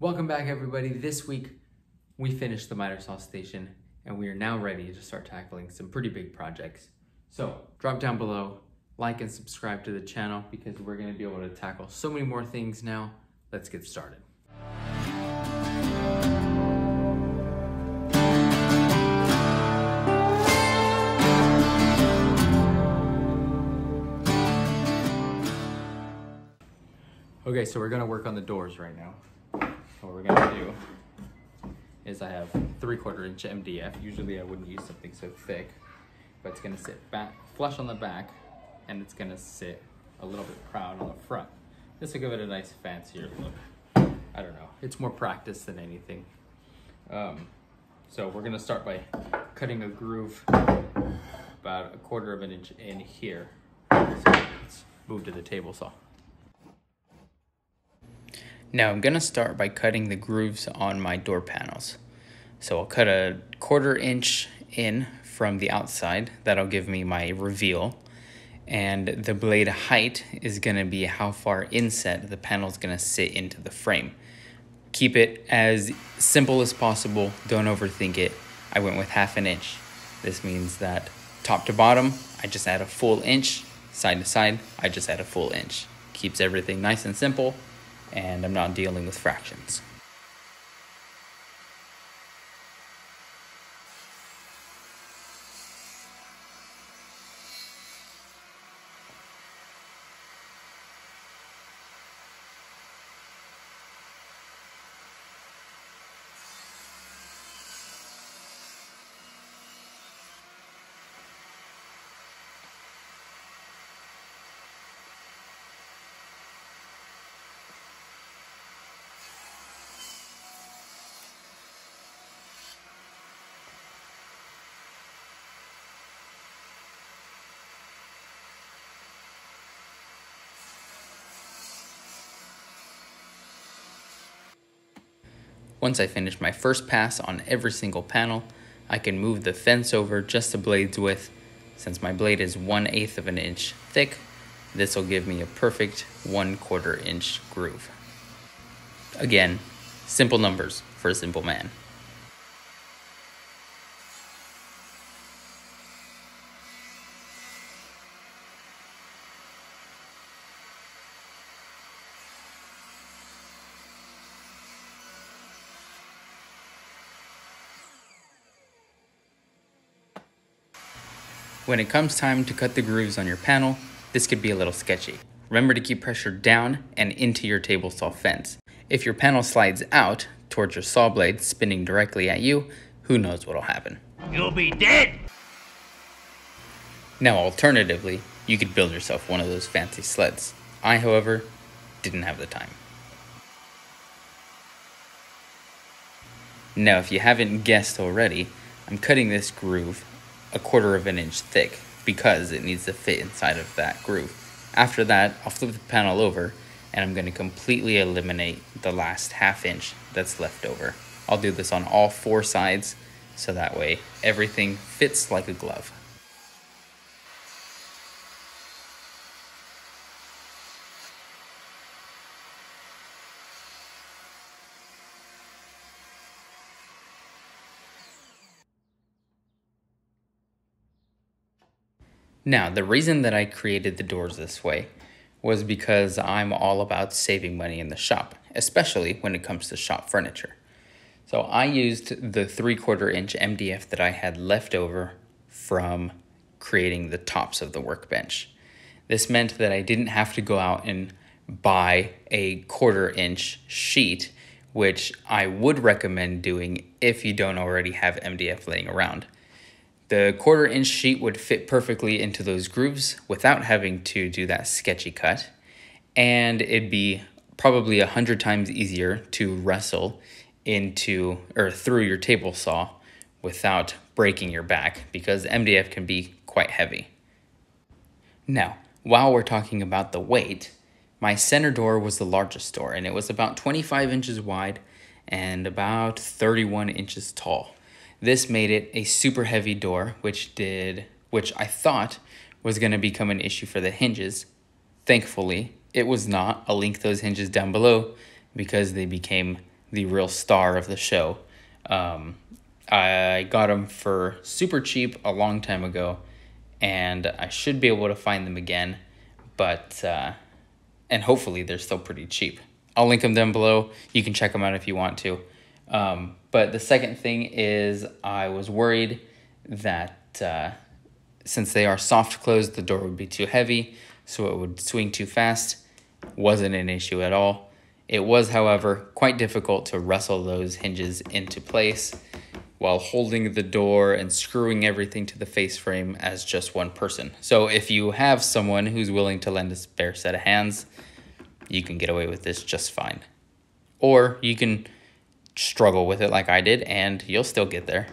Welcome back, everybody. This week we finished the miter saw station and we are now ready to start tackling some pretty big projects. So drop down below, like and subscribe to the channel because we're going to be able to tackle so many more things now. Let's get started. Okay, so we're going to work on the doors right now. What we're gonna do is I have 3/4 inch MDF. Usually I wouldn't use something so thick, but it's gonna sit back, flush on the back, and it's gonna sit a little bit proud on the front. This will give it a nice fancier look. I don't know, it's more practice than anything. So we're gonna start by cutting a groove about 1/4 of an inch in here. So let's move to the table saw. Now I'm going to start by cutting the grooves on my door panels. So I'll cut a 1/4 inch in from the outside. That'll give me my reveal. And the blade height is going to be how far inset the panel is going to sit into the frame. Keep it as simple as possible. Don't overthink it. I went with 1/2 inch. This means that top to bottom, I just add a full inch. Side to side, I just add a full inch. Keeps everything nice and simple. And I'm not dealing with fractions. Once I finish my first pass on every single panel, I can move the fence over just the blade's width. Since my blade is 1/8 of an inch thick, this will give me a perfect 1/4 inch groove. Again, simple numbers for a simple man. When it comes time to cut the grooves on your panel, this could be a little sketchy. Remember to keep pressure down and into your table saw fence. If your panel slides out towards your saw blade spinning directly at you, who knows what'll happen. You'll be dead! Now alternatively, you could build yourself one of those fancy sleds. I, however, didn't have the time. Now if you haven't guessed already, I'm cutting this groove 1/4 of an inch thick because it needs to fit inside of that groove. After that, I'll flip the panel over and I'm going to completely eliminate the last 1/2 inch that's left over. I'll do this on all 4 sides so that way everything fits like a glove. Now, the reason that I created the doors this way was because I'm all about saving money in the shop, especially when it comes to shop furniture. So I used the 3/4 inch MDF that I had left over from creating the tops of the workbench. This meant that I didn't have to go out and buy a 1/4 inch sheet, which I would recommend doing if you don't already have MDF laying around. The 1/4 inch sheet would fit perfectly into those grooves without having to do that sketchy cut. And it'd be probably 100 times easier to wrestle into or through your table saw without breaking your back because MDF can be quite heavy. Now, while we're talking about the weight, my center door was the largest door and it was about 25 inches wide and about 31 inches tall. This made it a super heavy door, which I thought was going to become an issue for the hinges. Thankfully, it was not. I'll link those hinges down below because they became the real star of the show. Um, I got them for super cheap a long time ago, and I should be able to find them again, but and hopefully they're still pretty cheap. I'll link them down below. You can check them out if you want to. But the second thing is I was worried that since they are soft close, the door would be too heavy, so it would swing too fast. Wasn't an issue at all. It was, however, quite difficult to wrestle those hinges into place while holding the door and screwing everything to the face frame as just one person. So if you have someone who's willing to lend a spare set of hands, you can get away with this just fine. Or you can struggle with it like I did, and you'll still get there.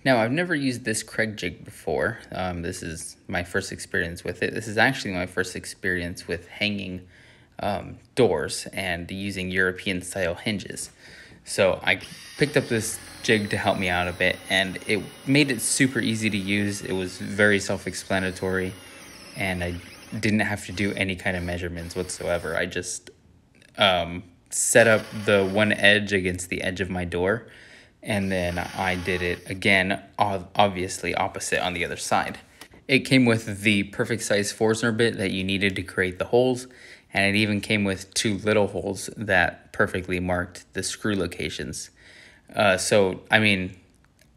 Now, I've never used this Craig jig before. This is my first experience with it. This is actually my first experience with hanging doors and using European style hinges. So I picked up this jig to help me out a bit, and it made it super easy to use. It was very self-explanatory, and I didn't have to do any kind of measurements whatsoever. I just set up the one edge against the edge of my door, and then I did it again, obviously opposite on the other side. It came with the perfect size Forstner bit that you needed to create the holes, and it even came with 2 little holes that perfectly marked the screw locations. So, I mean,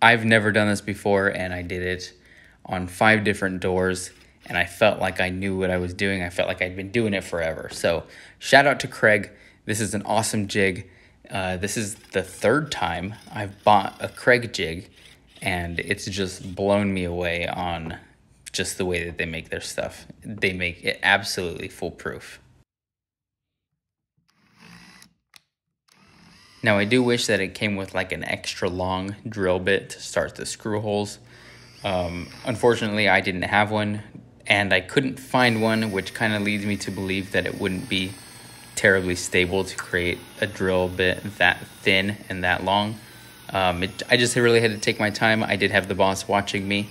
I've never done this before, and I did it on 5 different doors, and I felt like I knew what I was doing. I felt like I'd been doing it forever. So, shout out to Craig. This is an awesome jig. This is the 3rd time I've bought a Craig jig, and it's just blown me away on just the way that they make their stuff. They make it absolutely foolproof. Now, I do wish that it came with like an extra long drill bit to start the screw holes. Unfortunately, I didn't have one, and I couldn't find one, which kind of leads me to believe that it wouldn't be terribly stable to create a drill bit that thin and that long. I just really had to take my time. I did have the boss watching me,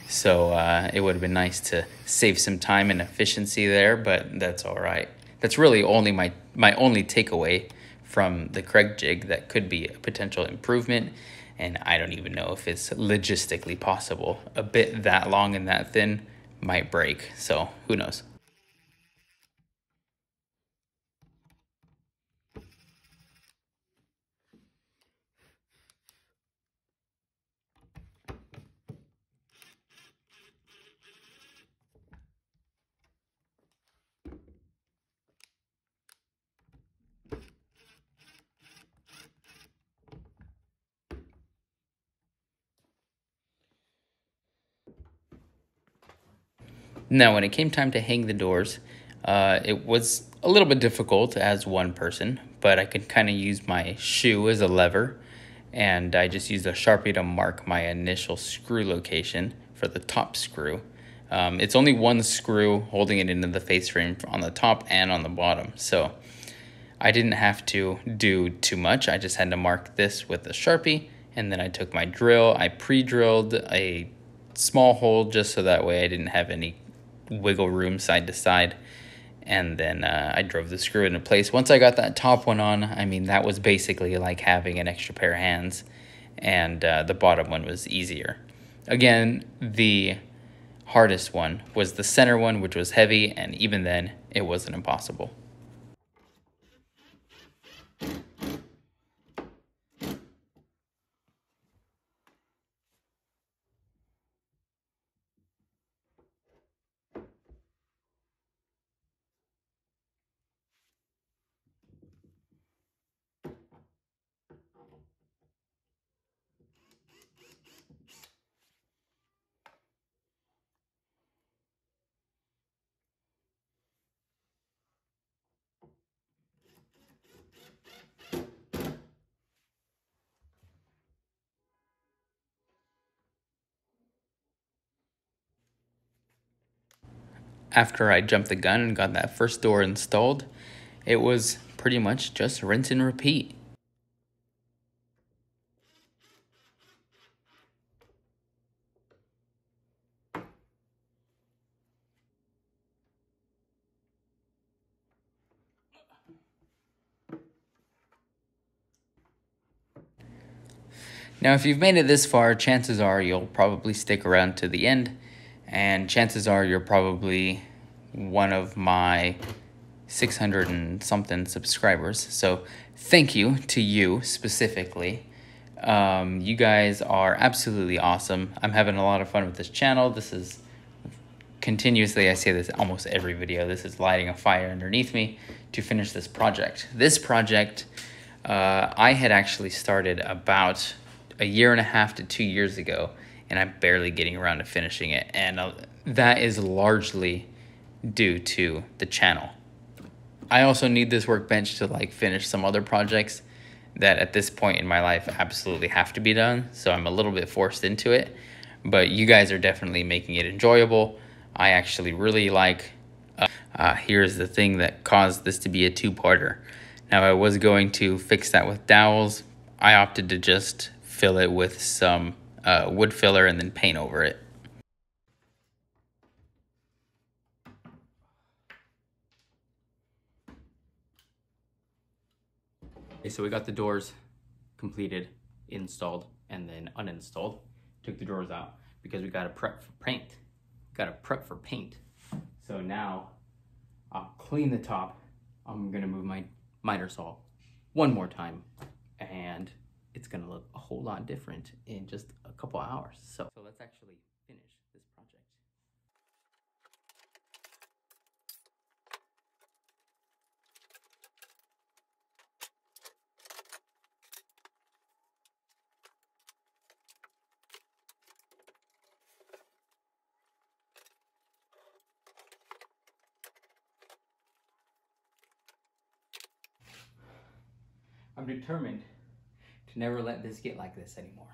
so it would have been nice to save some time and efficiency there, but that's all right. That's really only my only takeaway from the Craig jig that could be a potential improvement, and I don't even know if it's logistically possible. A bit that long and that thin might break, so who knows. Now, when it came time to hang the doors, it was a little bit difficult as one person, but I could kind of use my shoe as a lever, and I just used a Sharpie to mark my initial screw location for the top screw. It's only one screw holding it into the face frame on the top and on the bottom. So I didn't have to do too much. I just had to mark this with a Sharpie, and then I took my drill. I pre-drilled a small hole just so that way I didn't have any wiggle room side to side. And then I drove the screw into place. Once I got that top one on, I mean, that was basically like having an extra pair of hands, and the bottom one was easier. Again, the hardest one was the center one, which was heavy, and even then, it wasn't impossible. After I jumped the gun and got that first door installed, it was pretty much just rinse and repeat. Now, if you've made it this far, chances are you'll probably stick around to the end, and chances are you're probably one of my 600 and something subscribers. So thank you to you specifically. You guys are absolutely awesome. I'm having a lot of fun with this channel. This is continuously, I say this almost every video, this is lighting a fire underneath me to finish this project. This project, I had actually started about a year and a half to 2 years ago, and I'm barely getting around to finishing it. And that is largely due to the channel. I also need this workbench to like finish some other projects that at this point in my life absolutely have to be done. So I'm a little bit forced into it, but you guys are definitely making it enjoyable. I actually really like, here's the thing that caused this to be a two-parter. Now I was going to fix that with dowels. I opted to just fill it with some wood filler and then paint over it. Okay, so we got the doors completed, installed, and then uninstalled. Took the drawers out because we got to prep for paint. So now I'll clean the top. I'm gonna move my miter saw one more time, and it's gonna look a whole lot different in just a couple hours. So let's actually finish this project. I'm determined to never let this get like this anymore.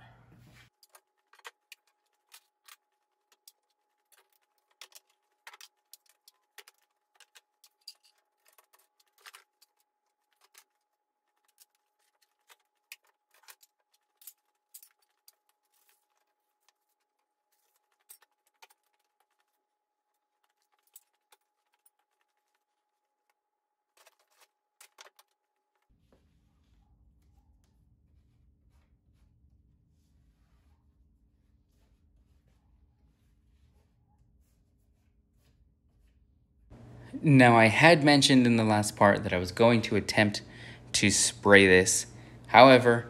Now, I had mentioned in the last part that I was going to attempt to spray this. However,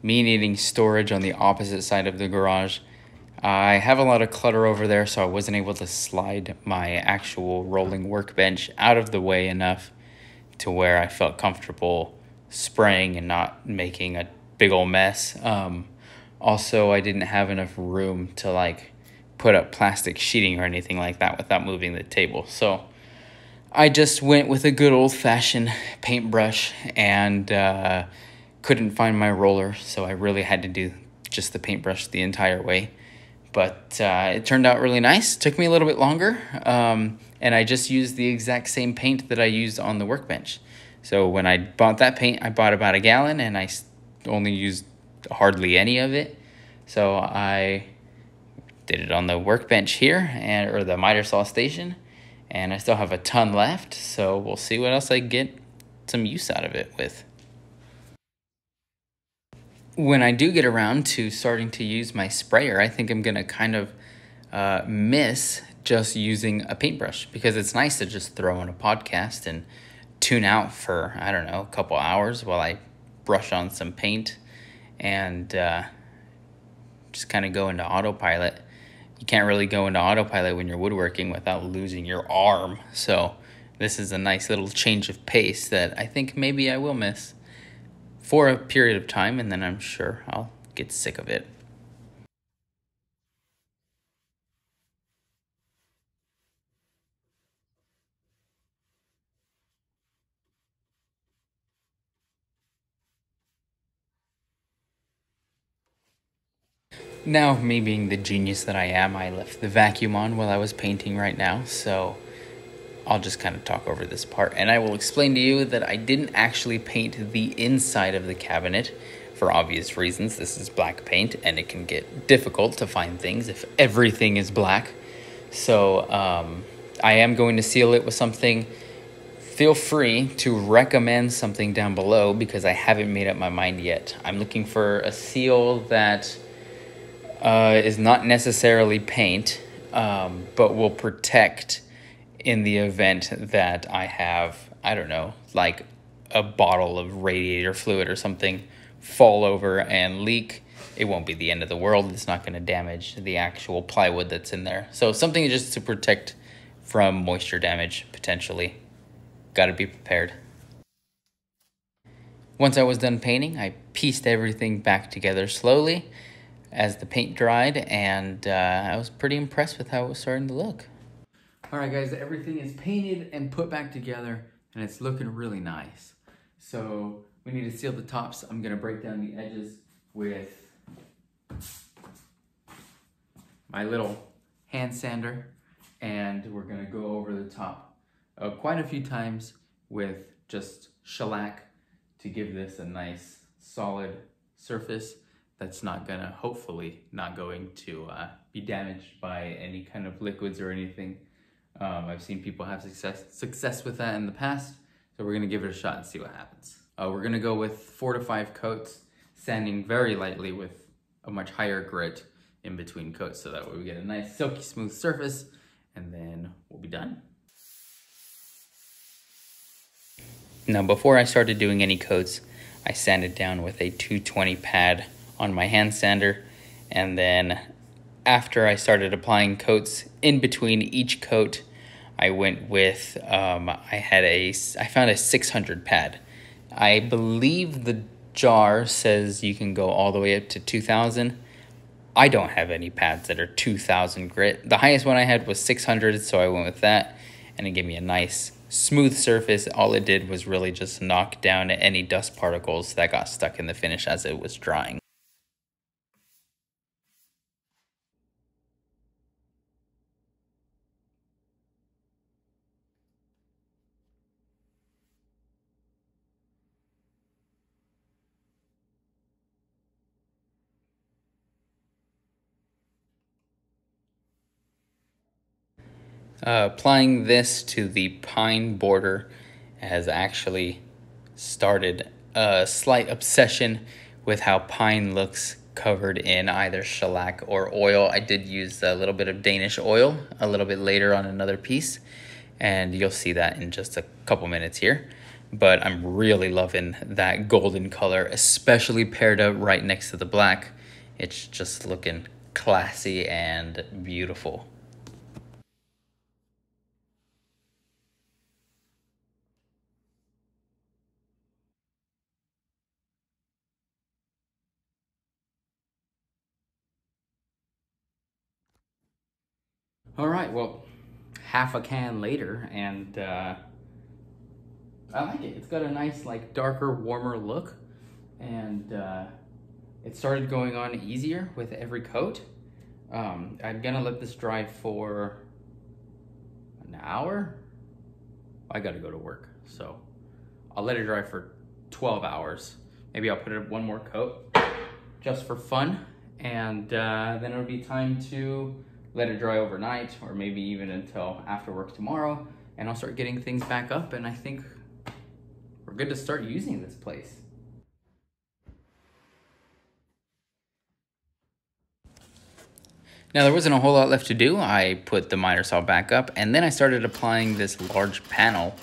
me needing storage on the opposite side of the garage, I have a lot of clutter over there, so I wasn't able to slide my actual rolling workbench out of the way enough to where I felt comfortable spraying and not making a big old mess. Also, I didn't have enough room to like put up plastic sheeting or anything like that without moving the table. So I just went with a good old-fashioned paintbrush and couldn't find my roller, so I really had to do just the paintbrush the entire way But it turned out really nice. Took me a little bit longer, and I just used the exact same paint that I used on the workbench. So when I bought that paint, I bought about a gallon, and I only used hardly any of it. So I did it on the workbench here, or the miter saw station, and I still have a ton left. So we'll see what else I get some use out of it with. When I do get around to starting to use my sprayer, I think I'm gonna kind of miss just using a paintbrush, because it's nice to just throw in a podcast and tune out for, I don't know, a couple hours while I brush on some paint and just kind of go into autopilot. You can't really go into autopilot when you're woodworking without losing your arm. So this is a nice little change of pace that I think maybe I will miss for a period of time, and then I'm sure I'll get sick of it. Now, me being the genius that I am, I left the vacuum on while I was painting right now, so I'll just kind of talk over this part, and I will explain to you that I didn't actually paint the inside of the cabinet for obvious reasons. This is black paint, and it can get difficult to find things if everything is black. So I am going to seal it with something. Feel free to recommend something down below, because I haven't made up my mind yet. I'm looking for a seal that is not necessarily paint, but will protect in the event that I have, I don't know, like a bottle of radiator fluid or something fall over and leak. It won't be the end of the world. It's not going to damage the actual plywood that's in there. So something just to protect from moisture damage, potentially. Got to be prepared. Once I was done painting, I pieced everything back together slowly as the paint dried, and I was pretty impressed with how it was starting to look. All right, guys, everything is painted and put back together, and it's looking really nice. So we need to seal the tops. I'm gonna break down the edges with my little hand sander, and we're gonna go over the top quite a few times with just shellac to give this a nice solid surface that's not gonna, hopefully not going to be damaged by any kind of liquids or anything. I've seen people have success with that in the past, so we're gonna give it a shot and see what happens. We're gonna go with 4 to 5 coats, sanding very lightly with a much higher grit in between coats, so that way we get a nice silky smooth surface, and then we'll be done. Now, before I started doing any coats, I sanded down with a 220 pad on my hand sander, and then after I started applying coats in between each coat, I went with I found a 600 pad. I believe the jar says you can go all the way up to 2,000. I don't have any pads that are 2,000 grit. The highest one I had was 600, so I went with that, and it gave me a nice smooth surface. All it did was really just knock down any dust particles that got stuck in the finish as it was drying. Applying this to the pine border has actually started a slight obsession with how pine looks covered in either shellac or oil. I did use a little bit of Danish oil a little bit later on another piece, and you'll see that in just a couple minutes here. But I'm really loving that golden color, especially paired up right next to the black. It's just looking classy and beautiful. All right, well, half a can later, and I like it. It's got a nice, like, darker, warmer look, and it started going on easier with every coat. I'm gonna let this dry for an hour. I gotta go to work, so I'll let it dry for 12 hours. Maybe I'll put it one more coat just for fun, and then it'll be time to let it dry overnight, or maybe even until after work tomorrow, and I'll start getting things back up, and I think we're good to start using this place. Now there wasn't a whole lot left to do. I put the miter saw back up, and then I started applying this large panel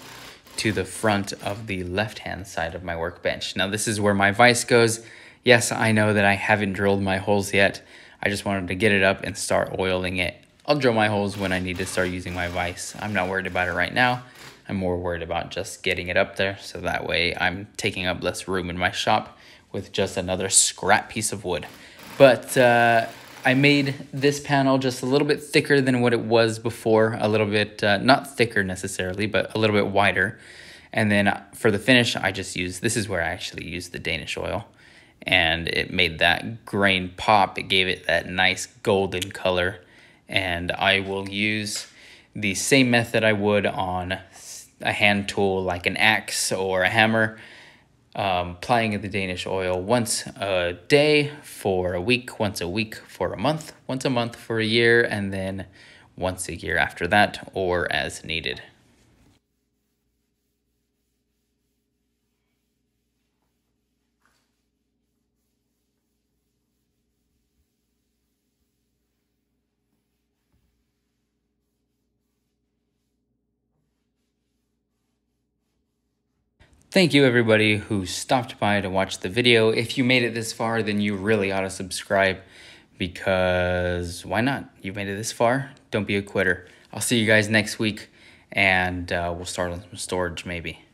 to the front of the left-hand side of my workbench. Now this is where my vise goes. Yes, I know that I haven't drilled my holes yet. I just wanted to get it up and start oiling it. I'll drill my holes when I need to start using my vise. I'm not worried about it right now. I'm more worried about just getting it up there, so that way I'm taking up less room in my shop with just another scrap piece of wood. But I made this panel just a little bit thicker than what it was before, a little bit, not thicker necessarily, but a little bit wider. And then for the finish, I just used, this is where I actually used the Danish oil. And it made that grain pop. It gave it that nice golden color. And I will use the same method I would on a hand tool like an axe or a hammer. Applying the Danish oil once a day for a week, once a week for a month, once a month for a year, and then once a year after that, or as needed. Thank you everybody who stopped by to watch the video. If you made it this far, then you really ought to subscribe, because why not? You made it this far, don't be a quitter. I'll see you guys next week, and we'll start on some storage maybe.